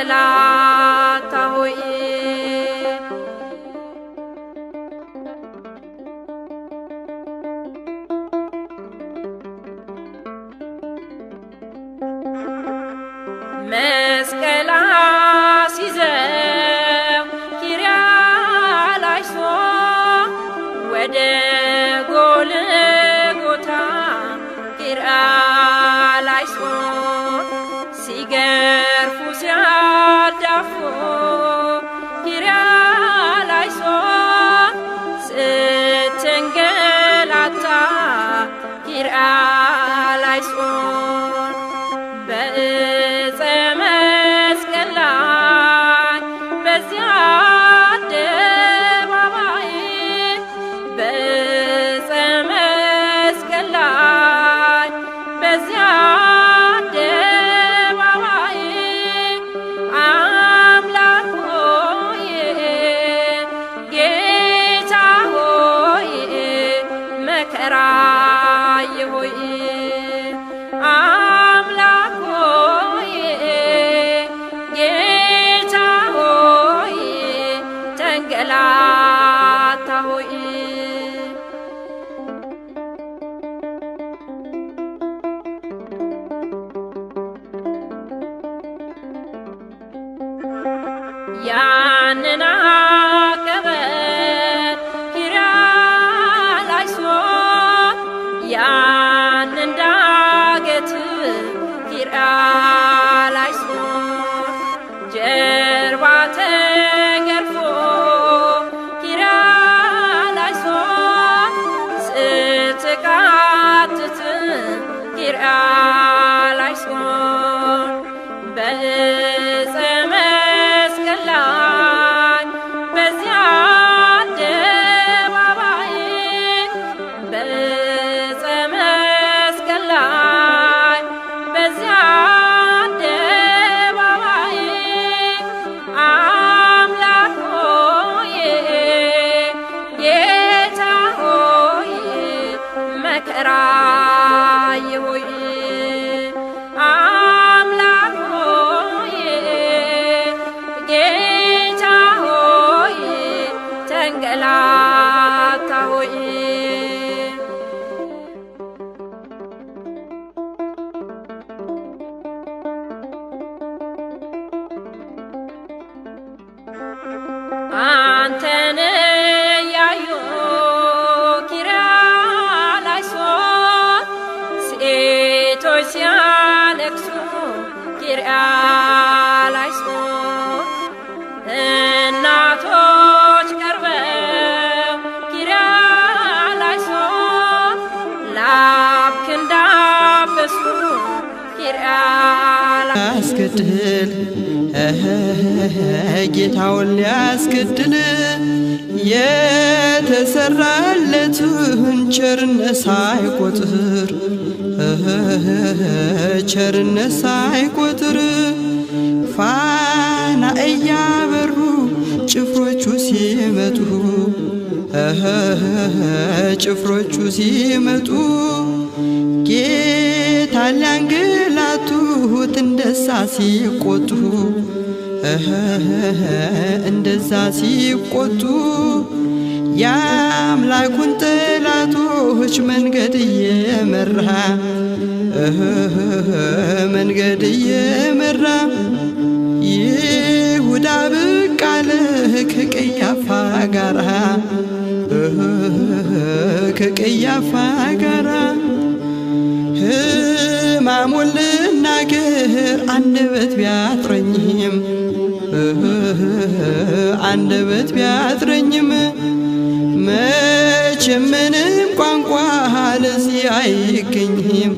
ተንገላታ ሆይ መስቀል አስይዘው ኪርያላይሶ ወደ ጎልጎታ ኪርያላይሶ ሲገርፉ ሲያዳፉ ኪርያላይሶ ስትንገላታ ኪርያላይሶ በዕፀ መስቀል ላይ በዚያ አደባባይ በዕፀ መስቀል ላይ በዚያ አደባባይ አምላክ ሆይ ጌታ ሆይ መከራዬ ሆይ አምላክ ሆይ ጌታ ሆይ ተንገላታ ሆይ ያንን አቀበት ኪርያላይሶ ያንን ዳገት ኪርያላይሶ ጀርባ ተገርፎ ኪርያላይሶ ስትቃትት ኪርያላይሶ በዕፀ መስቀል ላይ በዚያ አደባባይ በዕፀ መስቀል ላይ በዚያ አደባባይ አምላክ ሆይ ጌታ ሆይ መከራዬ ሆይ አምላክ ሆይ ጌታ ሆይ ተንገላታ ሆይ አንተን ያዩ ኪርያላይሶ ሴቶች ሲያለቅሱ ኪርያላይሶ እናቶች ቀርበው ኪርያላይሶ ላብክ እንዳበሱ ኪርያላይሶ ያስገድል ጌታውን ሊያስገድል የተሰራለትን ቸርነት ሳይቆጥር ቸርነት ሳይቆጥር ፋና እያበሩ ጭፍሮቹ ሲመጡ ጭፍሮቹ ሲመጡ ጌታ ሊያንገላቱት እንደዛ ሲቆጡ እንደዛ ሲቆጡ የአምላኩን ጠላቶች መንገድ እየመራ መንገድ እየመራ ይሁዳ ብቅ አለ ከቀያፋ ጋራ ከቀያፋ ጋራ ሕማሙን ልናገር አንደበት ቢያጥረኝም አንደበት ቢያጥረኝም መቼም ምንም ቋንቋ ለዚህ አይገኝም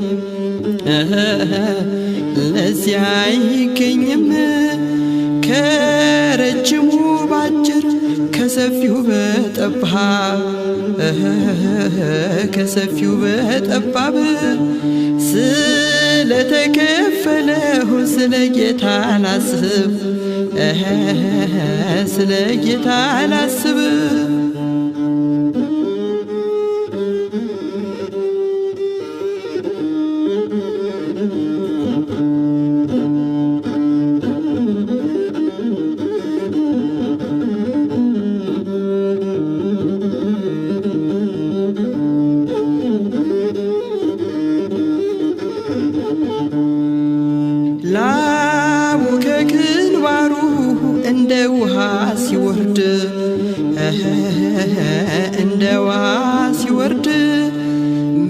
ለዚህ አይገኝም ከረጅሙ ባጭር ከሰፊው በጠባብ ከሰፊው በጠባብ ስለተከፈለው ስለ ጌታ ላስብ ስለ ጌታ ላስብ በግንባሩ እንደ ውሃ ሲወርድ እንደ ውሃ ሲወርድ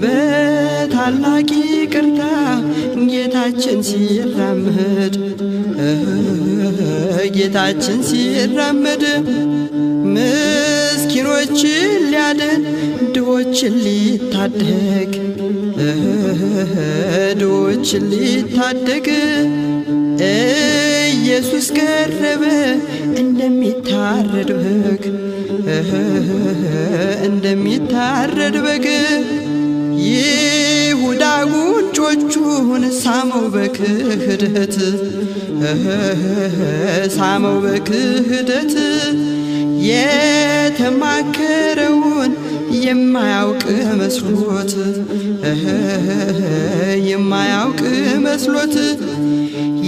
በታላቅ ይቅርታ ጌታችን ሲራመድ ጌታችን ሲራመድ ምስኪኖችን ሊያድን ድሆችን ሊታደግ ድሆችን ሊታደግ ኢየሱስ ቀረበ እንደሚታረድ በግ እንደሚታረድ በግ ይሁዳ ጉንጮቹን ሳመው በክህደት ሳመው በክህደት የተማከረውን የማያውቅ መስሎት የማያውቅ መስሎት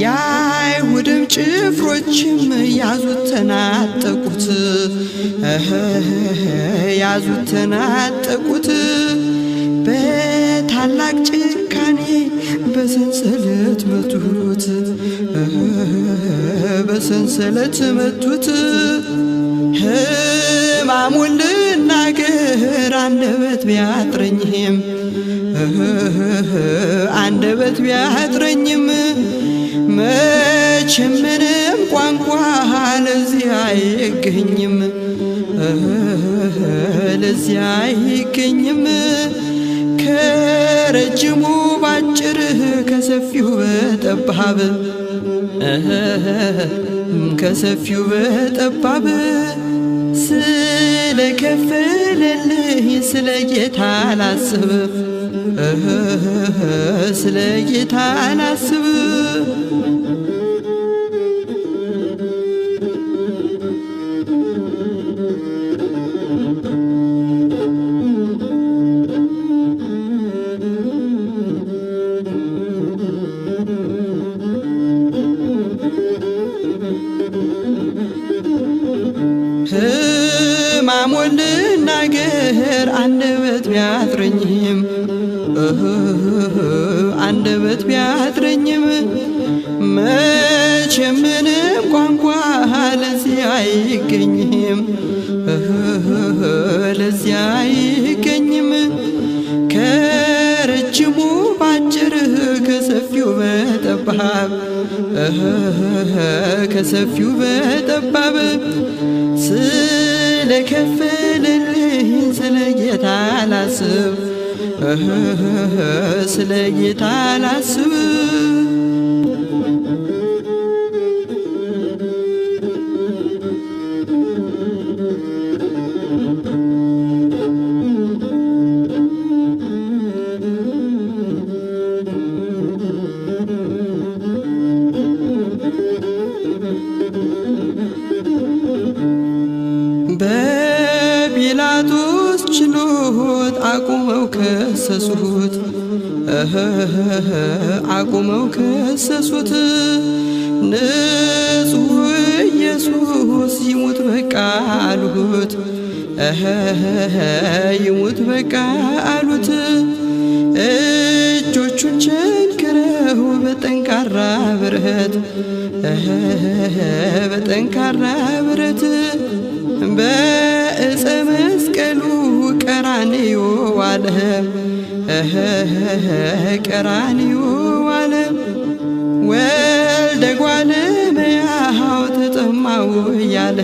የአይሁድም ጭፍሮችም ያዙት ተናጠቁት ያዙት ተናጠቁት በታላቅ ጭካኔ በሰንሰለት መቱት በሰንሰለት መቱት ሕማሙን ልናገር አንደበት ቢያጥረኝም አንደበት ቢያጥረኝም መቼም ምንም ቋንቋ ለዚህ አይገኝም ለዚህ አይገኝም ከረጅሙ ባጭር ከሰፊው በጠባብ ከሰፊው በጠባብ ስለከፈለልኝ ስለ ጌታ ላስብ ስለ ጌታ ላስብ ሕማሙን ልናገር አንደበት ቢያጥረኝም አንደበት ቢያጥረኝም መቼም ምንም ቋንቋ ለዚህ አይገኝም ለዚህ አይገኝም ከረጅሙ ባጭር ከሰፊው በጠባብ ከሰፊው በጠባብ ስለከፈለልኝ ስለ ጌታ ላስብ ስለ ጌታ ላስብ በጲላጦስ ችሎት አቁመው ከሰሱት አቁመው ከሰሱት ንጹሕ ኢየሱስ ይሙት በቃ አሉት ይሙት በቃ አሉት እጆቹን ቸንክረው በጠንካራ ብረት በጠንካራ ብረት በዕፀ መስቀሉ ቀራንዮ ዋለ ቀራንዮ ዋለ ወልደ እጓለ እመሕያው ተጠማሁ እያለ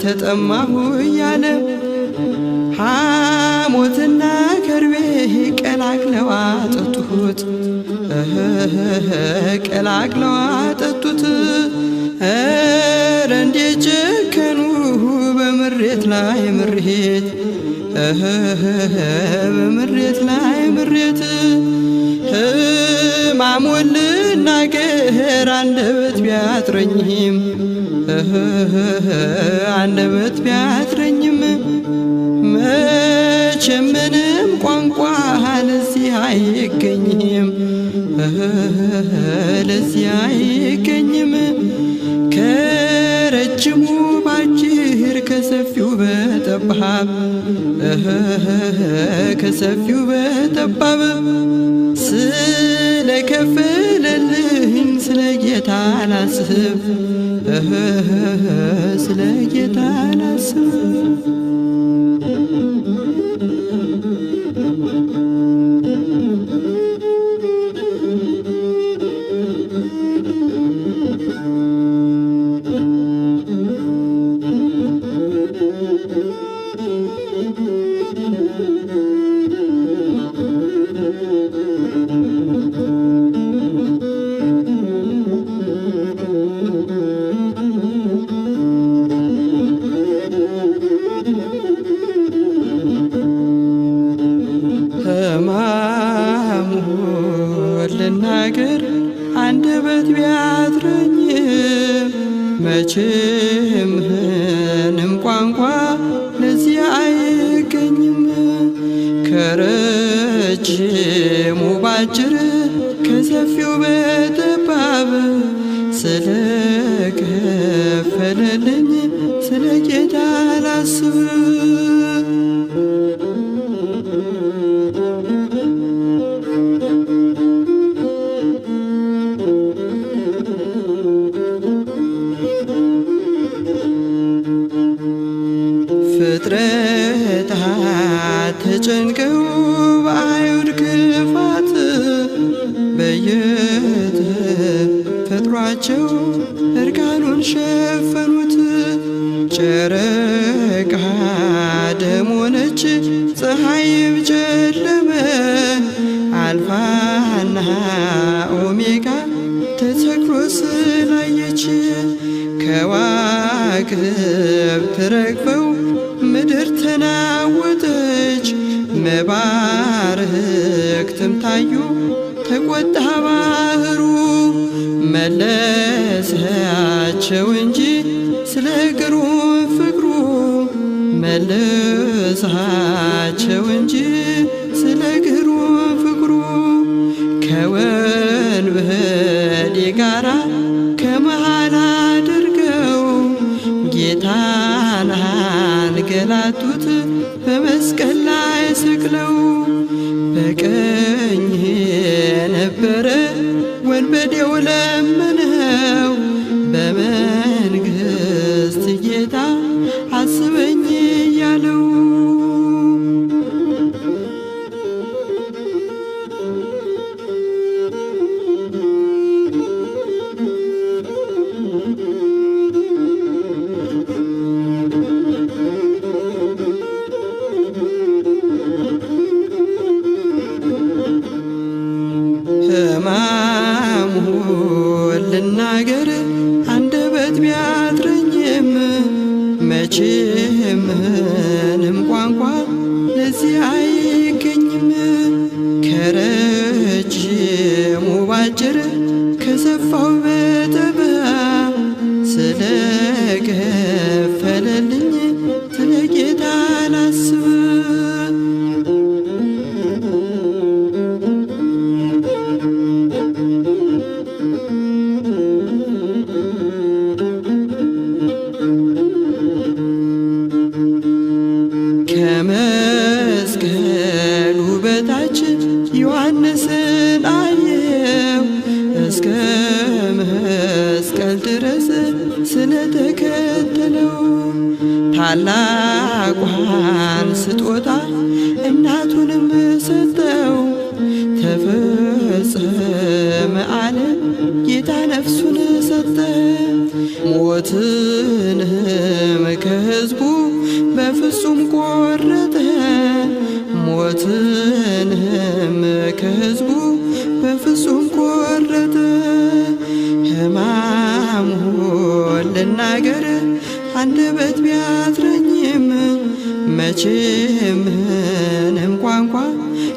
ተጠማሁ እያለ ሐሞትና ከርቤ ቀላቅለው አጠጡት ቀላቅለው አጠጡት ኧረ እንዴት ጨከኑ በምሬት ላይ ምሬት በምሬት ላይ ምሬት ሕማሙን ልናገር አንደበት ቢያጥረኝም አንደበት ቢያጥረኝም መቼም ምንም ቋንቋ ለዚህ አይገኝም ለዚህ አይገኝም ከረጅሙ ባጭር ከሰፊው በጠባብ ከሰፊው በጠባብ ስለከፈለልኝ ላስብ ስለ ጌታ ላስብ ሕማሙ ልናገር አንደበት ቢያጥረኝም መቼም ምንም ቋንቋ ለዚህ አይገኝም። ከረጅሙ ባጭር ከሰፊው በጠባብ ስለከፈለልኝ ስለ ጌታ ላስብ ፍጥረታት ተጨንቀው በአይሁድ ክፋት በየተፈጥሯቸው እርቃኑን ሸፈኑት። ጨረቃ ደም ሆነች፣ ፀሐይም ጨለመ። አልፋና ኦሜጋ ተተክሎ ስላየች ከዋክብት ረግፈው ምድር ተናወጠች። መባረክትም ታዩ ተቆጣ ባህሩ። መለሳቸው እንጂ ስለ ግሩም ፍቅሩ መለሳቸው እንጂ ስለ ግሩም ፍቅሩ ከወንበዴ ጋራ ከመሃል አድርገው ጌታን አንገላቱት በመስቀል ላይ ሰቅለው። በቀኝ የነበረ ወንበዴው ለመነው በመንግሥት ጌታ አስበኝ እያለው። ሕማሙ ልናገር አንደበት ቢያጥረኝም መቼም ምንም ቋንቋ ለዚህ አይገኝም። ከረጅሙ ባጭር ከሰፋው በጠባብ ስለከፈለልኝ ስለ ጌታ ላስብ ከመስቀሉ በታች ዮሐንስን አየው እስከ መስቀል ድረስ ስለተከተለው። ታላቋን ስጦታ እናቱንም ሰጠው። ተፈጸመ አለ ጌታ ነፍሱን ሰጠ። ሞትንም ከሕዝቡ በፍጹም ቆረጠ። ሞትንም ከሕዝቡ በፍጹም ቆረጠ። ሕማሙን ልናገር አንደበት ቢያጥረኝም መቼም ምንም ቋንቋ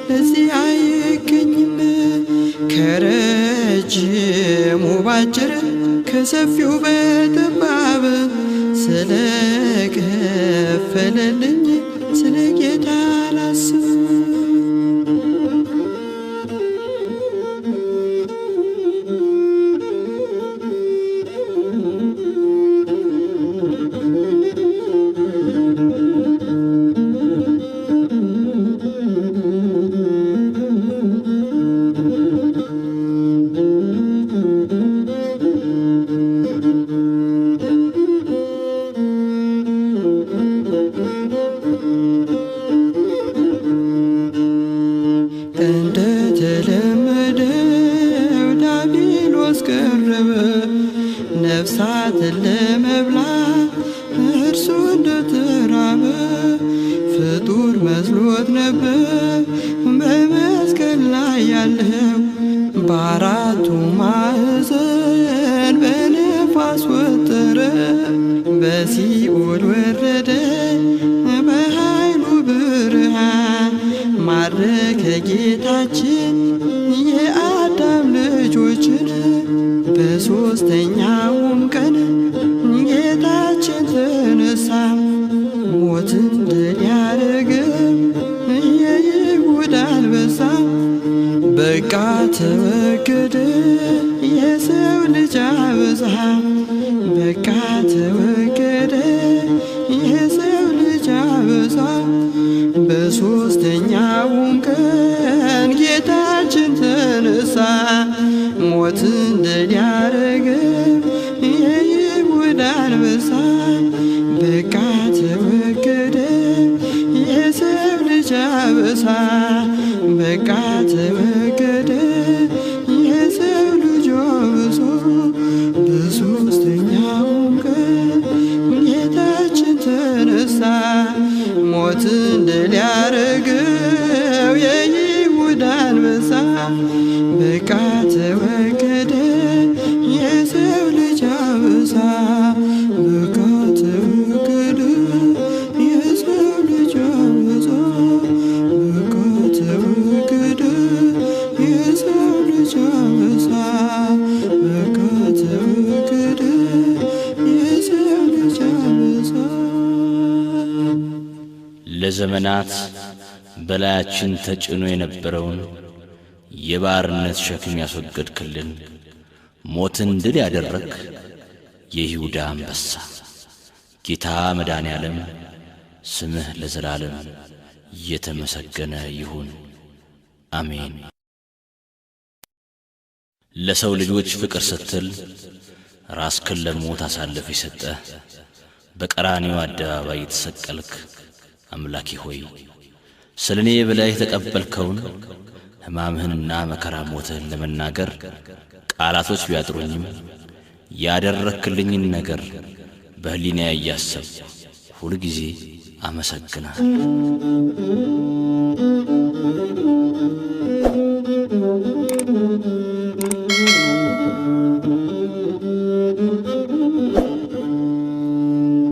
ለዚህ አይገኝም። ከረጅሙ ባጭር ከሰፊው በጠባብ ስለከፈለልኝ ስለ ጌታ ላስብ ቀረበ ነፍሳትን ለመብላት እርሱ እንደተራበ ፍጡር መስሎት ነበር በመስቀል ላይ ያለው በአራቱ ማዕዘን በነፋስ ወጠረ በሲኦል ወረደ በኃይሉ ብርሃን ማረከ ጌታችን የአዳም ልጆችን በሦስተኛውም ቀን ጌታችን ተነሳ ሞትን ድል ያደረገው የይሁዳ አንበሳ በቃ ተወገደ የሰው ልጅ አበሳ በቃ ተወገደ የሰው ልጅ አበሳ በሦስተኛውም ቀን ጌታችን ተነሳ ሞትን ድል ያደረገው የይሁዳ አንበሳ በቃ ተወገደ የሰው ልጅ አበሳ በቃ ተወገደ የሰው ልጅ አበሳ በሦስተኛውም ቀን ጌታችን ተነሳ ሞትን ድል ያደረገው የይሁዳ አንበሳ በቃ ተወገደ የሰው ልጅ አበሳ በቃ ተወገደ የሰው ልጅ አበሳ በቃ ተወገደ የሰው ልጅ አበሳ በቃ ተወገደ የሰው ልጅ አበሳ። ለዘመናት በላያችን ተጭኖ የነበረውን የባርነት ሸክም ያስወገድክልን ሞትን ድል ያደረግ የይሁዳ አንበሳ ጌታ መድኃኔ ዓለም ስምህ ለዘላለም የተመሰገነ ይሁን አሜን። ለሰው ልጆች ፍቅር ስትል ራስክን ለሞት አሳልፈህ የሰጠህ በቀራንዮ አደባባይ የተሰቀልክ አምላኬ ሆይ ስለኔ ብለህ የተቀበልከውን ሕማምህንና መከራ ሞትህን ለመናገር ቃላቶች ቢያጥሩኝም ያደረክልኝን ነገር በህሊናዬ እያሰብኩ ሁል ጊዜ አመሰግናለሁ።